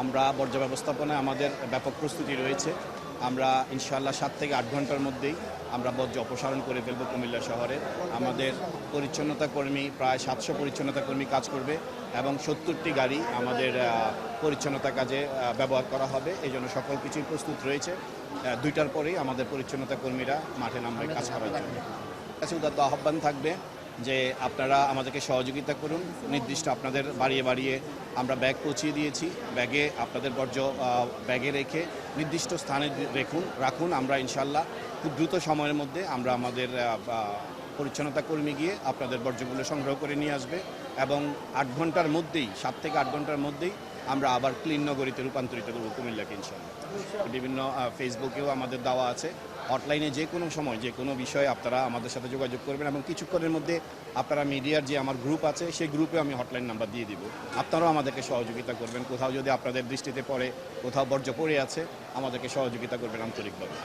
আমরা বর্জ্য ব্যবস্থাপনায় আমাদের ব্যাপক প্রস্তুতি রয়েছে। আমরা ইনশাআল্লাহ 7 থেকে 8 ঘন্টার মধ্যেই আমরা বর্জ্য অপসারণ করে ফেলব কুমিল্লা শহরে। আমাদের পরিচ্ছন্নতা কর্মী প্রায় 700 পরিচ্ছন্নতা কর্মী কাজ করবে এবং 70টি গাড়ি আমাদের পরিচ্ছন্নতা কাজে ব্যবহার করা হবে। এই জন্য সকল কিছুই প্রস্তুত রয়েছে। 2টার পরেই আমাদের পরিচ্ছন্নতা কর্মীরা মাঠে নামবে কাজ করার জন্য। কাছে উদাত্ত আহ্বান থাকবে যে আপনারা আমাদেরকে সহযোগিতা করুন। নির্দিষ্ট আপনাদের বাড়িয়ে আমরা ব্যাগ পৌঁছিয়ে দিয়েছি। ব্যাগে আপনাদের বর্জ্য ব্যাগে রেখে নির্দিষ্ট স্থানে রাখুন। আমরা ইনশাল্লাহ খুব দ্রুত সময়ের মধ্যে আমরা আমাদের পরিচ্ছন্নতা কর্মী গিয়ে আপনাদের বর্জ্যগুলো সংগ্রহ করে নিয়ে আসবে এবং 8 ঘন্টার মধ্যেই 7 থেকে 8 ঘন্টার মধ্যেই আমরা আবার ক্লিন নগরীতে রূপান্তরিত করব কুমিল্লাকে ইনশাল্লাহ। বিভিন্ন ফেসবুকেও আমাদের দেওয়া আছে। হটলাইনে যে কোনো সময় যে কোনো বিষয়ে আপনারা আমাদের সাথে যোগাযোগ করবেন এবং কিছুক্ষণের মধ্যে আপনারা মিডিয়ার যে আমার গ্রুপ আছে সেই গ্রুপে আমি হটলাইন নাম্বার দিয়ে দিব। আপনারাও আমাদেরকে সহযোগিতা করবেন। কোথাও যদি আপনাদের দৃষ্টিতে পড়ে কোথাও বর্জ্য পড়ে আছে আমাদেরকে সহযোগিতা করবেন আন্তরিকভাবে।